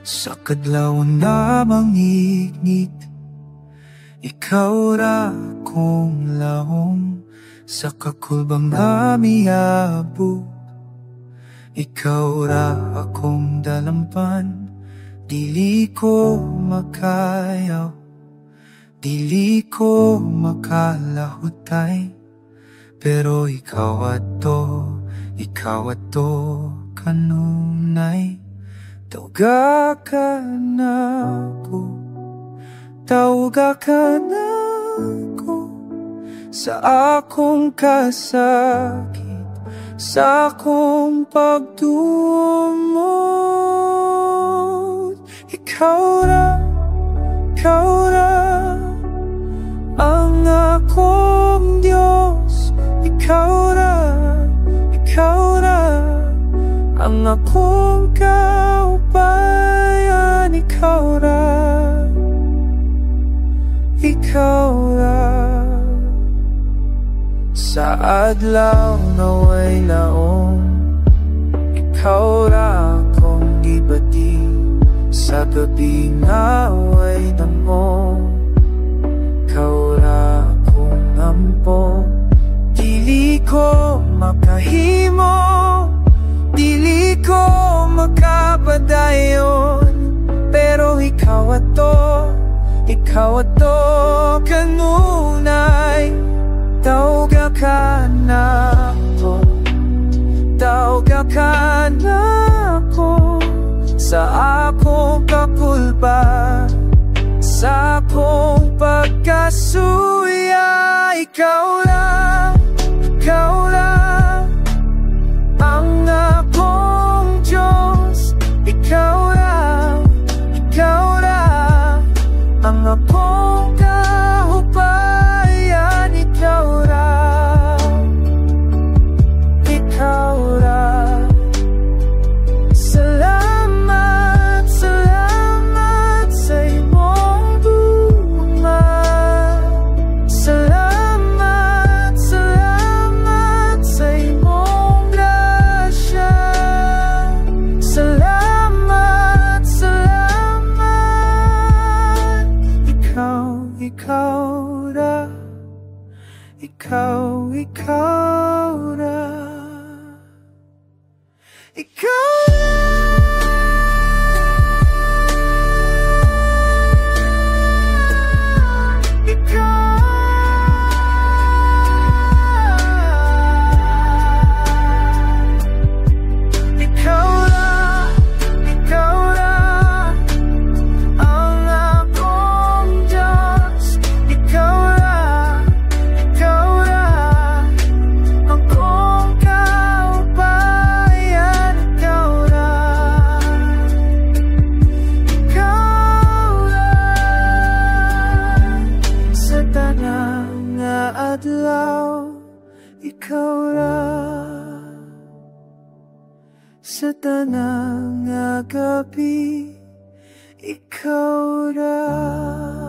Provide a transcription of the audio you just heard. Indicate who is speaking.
Speaker 1: Sa kadlaw na mangigit, ikaw ra kong lahom. Sa kakulbang na miabot, ikaw ra akong dalampan. Dili ko makayaw, dili ko makalahutay, pero ikaw ato kanunay. Tawga ka na ko, tawga ka na ko, sa akong kasakit, sa akong pagdumot. Ikaw ra ang akong Diyos. Ikaw ra ang akong kaupayan. Ikaw ra sa adlaw na way laong, ikaw ra akong gibati. Sa gabi na way damong, ikaw ra akong ampong. Dili ko makahimo, dili ko makapadayon, pero ikaw ato kanunay. Tawga ka na ko, tawga ka na ko, sa akong kakulba, sa akong pagkasuya. Ikaw lang ang akong Diyos. Ikaw lang ang akong kahupayan. Ikaw ra salamat sa imong bunga. Salamat sa imong grasya. Salamat ikaw ra, ikaw ra, ikaw sa tanang gabi, ikaw ra.